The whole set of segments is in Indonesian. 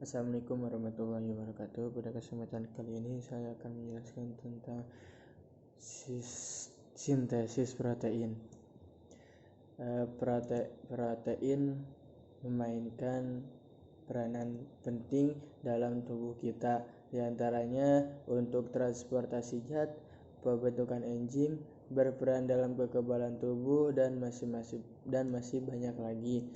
Assalamualaikum warahmatullahi wabarakatuh. Pada kesempatan kali ini saya akan menjelaskan tentang sintesis protein. Protein memainkan peranan penting dalam tubuh kita, diantaranya untuk transportasi zat, pembentukan enzim, berperan dalam kekebalan tubuh, dan masih banyak lagi.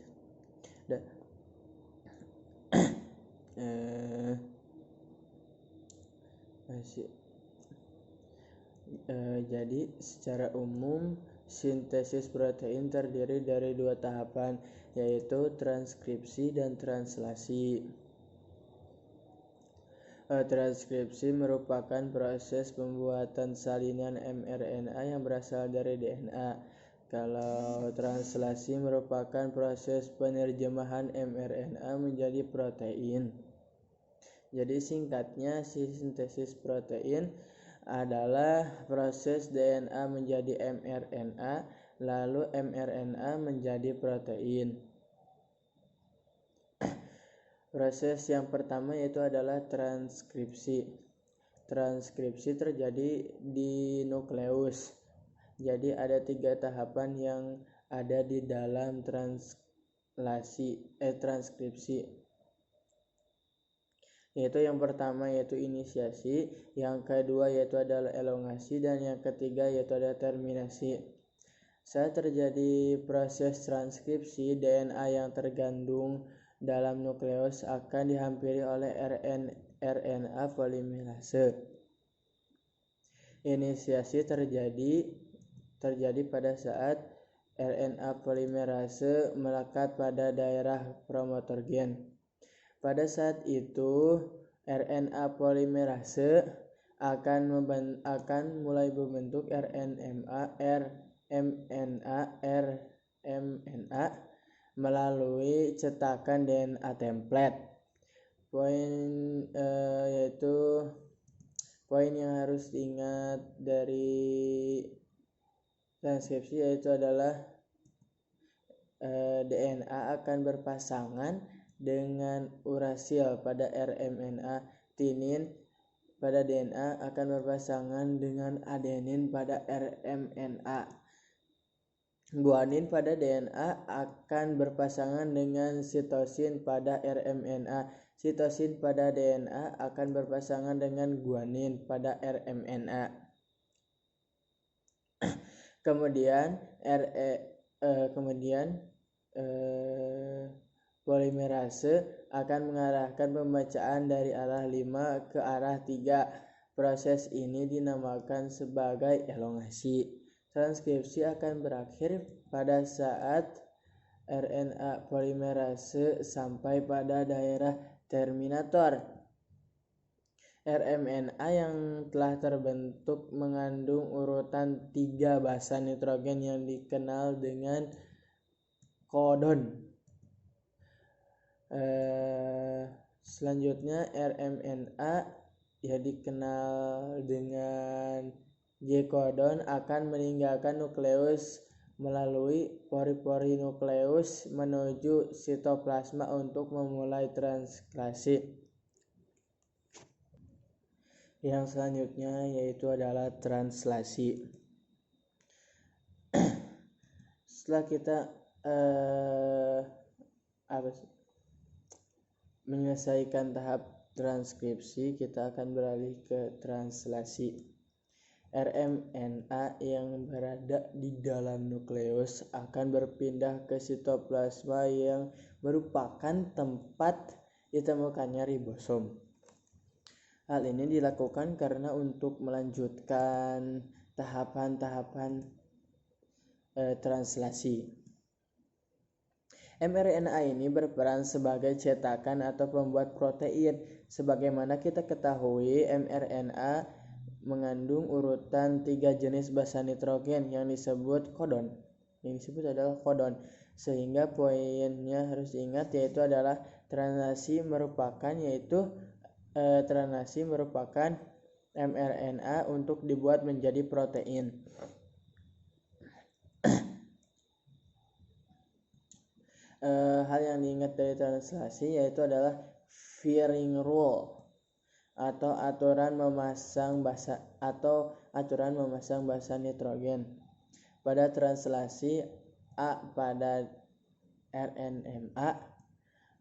Jadi secara umum sintesis protein terdiri dari dua tahapan, yaitu transkripsi dan translasi. Transkripsi merupakan proses pembuatan salinan mRNA yang berasal dari DNA. Kalau translasi merupakan proses penerjemahan mRNA menjadi protein. Jadi singkatnya, sintesis protein adalah proses DNA menjadi mRNA, lalu mRNA menjadi protein. Proses yang pertama yaitu adalah transkripsi. Transkripsi terjadi di nukleus. Jadi ada 3 tahapan yang ada di dalam transkripsi. Yaitu yang pertama yaitu inisiasi, yang kedua yaitu adalah elongasi, dan yang ketiga yaitu adalah terminasi. Saat terjadi proses transkripsi, DNA yang terkandung dalam nukleus akan dihampiri oleh RNA polimerase. Inisiasi terjadi pada saat RNA polimerase melekat pada daerah promotor gen. Pada saat itu, RNA polimerase akan mulai membentuk RNA melalui cetakan DNA template. Poin yang harus diingat dari transkripsi yaitu adalah DNA akan berpasangan dengan urasil pada rMNA, tinin pada DNA akan berpasangan dengan adenin pada rMNA, guanin pada DNA akan berpasangan dengan sitosin pada rMNA, sitosin pada DNA akan berpasangan dengan guanin pada rMNA. Kemudian polimerase akan mengarahkan pembacaan dari arah 5 ke arah 3. Proses ini dinamakan sebagai elongasi. Transkripsi akan berakhir pada saat RNA polimerase sampai pada daerah terminator. rMNA yang telah terbentuk mengandung urutan 3 basa nitrogen yang dikenal dengan kodon. Selanjutnya rMNA ya dikenal dengan J-kodon akan meninggalkan nukleus melalui pori-pori nukleus menuju sitoplasma untuk memulai transkripsi. Yang selanjutnya yaitu adalah translasi. Setelah kita menyelesaikan tahap transkripsi, kita akan beralih ke translasi. rMNA yang berada di dalam nukleus akan berpindah ke sitoplasma yang merupakan tempat ditemukannya ribosom. Hal ini dilakukan karena untuk melanjutkan tahapan-tahapan translasi. mRNA ini berperan sebagai cetakan atau pembuat protein. Sebagaimana kita ketahui, mRNA mengandung urutan 3 jenis basa nitrogen yang disebut kodon. Yang disebut adalah kodon. Sehingga poinnya harus diingat yaitu adalah translasi merupakan mRNA untuk dibuat menjadi protein. Hal yang diingat dari translasi yaitu adalah firing rule atau aturan memasang basa nitrogen. Pada translasi A pada RNMA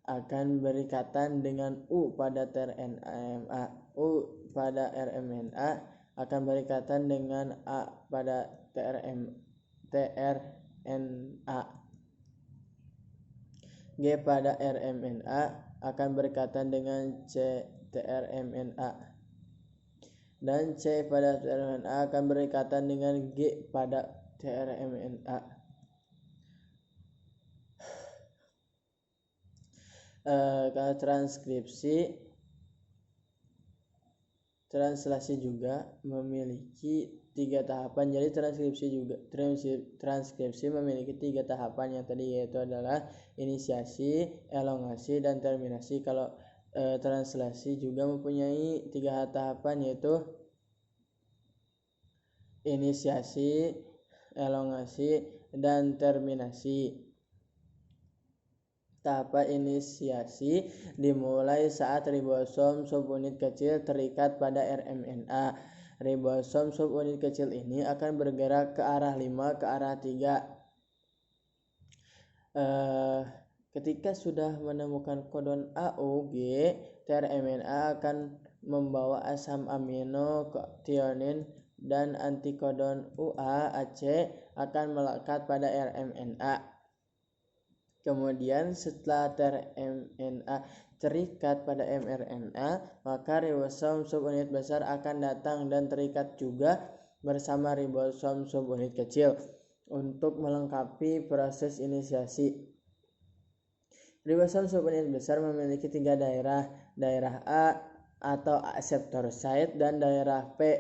akan berikatan dengan U pada tRNA. U pada RMNA akan berikatan dengan A pada tRNA. G pada RMNA akan berikatan dengan C tRMNA. Dan C pada tRMNA akan berikatan dengan G pada tRMNA. Kalau translasi juga memiliki 3 tahapan. Jadi transkripsi memiliki 3 tahapan yang tadi, yaitu adalah inisiasi, elongasi, dan terminasi. Kalau translasi juga mempunyai 3 tahapan, yaitu inisiasi, elongasi, dan terminasi. Tahapan inisiasi dimulai saat ribosom subunit kecil terikat pada RMNA. Ribosom subunit kecil ini akan bergerak ke arah 5 ke arah 3. Ketika sudah menemukan kodon AUG, tRMNA akan membawa asam amino thionin dan antikodon UAAC akan melekat pada RMNA. Kemudian setelah tRMNA terikat pada mRNA, maka ribosom subunit besar akan datang dan terikat juga bersama ribosom subunit kecil untuk melengkapi proses inisiasi. Ribosom subunit besar memiliki 3 daerah. Daerah A atau akseptor site, dan daerah P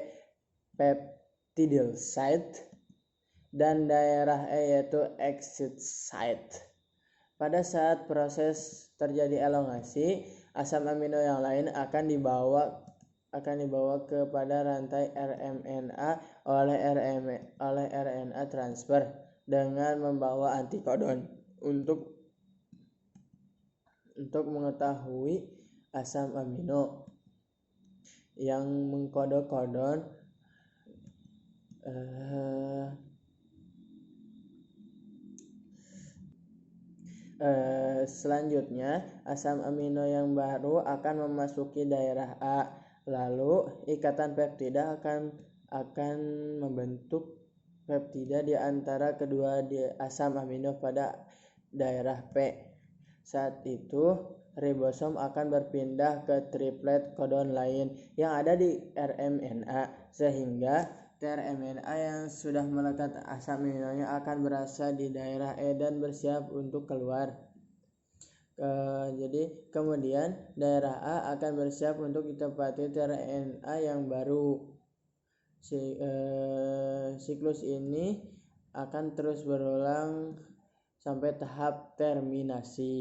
peptidyl site, dan daerah E yaitu exit site. Pada saat proses terjadi elongasi, asam amino yang lain akan dibawa kepada rantai RMNA oleh RNA transfer dengan membawa antikodon untuk mengetahui asam amino yang mengkodon selanjutnya, asam amino yang baru akan memasuki daerah A. Lalu ikatan peptida akan membentuk peptida di antara kedua asam amino pada daerah P. Saat itu ribosom akan berpindah ke triplet kodon lain yang ada di RMNA, sehingga tRMNA yang sudah melekat asam aminonya akan berasal di daerah E dan bersiap untuk keluar. Jadi kemudian daerah A akan bersiap untuk ditempati tRNA yang baru. Siklus ini akan terus berulang sampai tahap terminasi.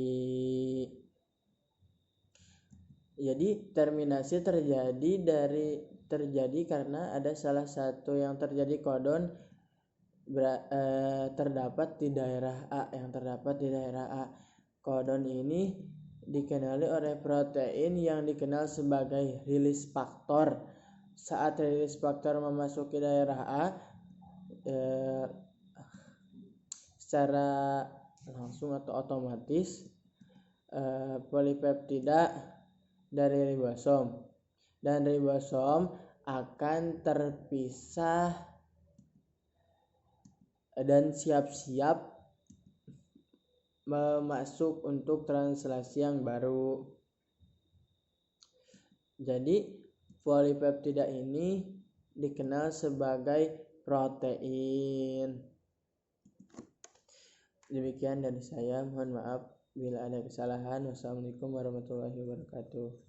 Jadi terminasi terjadi karena ada salah satu yang terjadi kodon terdapat di daerah A. Kodon ini dikenali oleh protein yang dikenal sebagai release factor. Saat release factor memasuki daerah A, secara langsung atau otomatis polipeptida dari ribosom, dan ribosom akan terpisah dan siap-siap masuk untuk translasi yang baru. Jadi polipeptida ini dikenal sebagai protein. Demikian dari saya, mohon maaf bila ada kesalahan. Wassalamualaikum warahmatullahi wabarakatuh.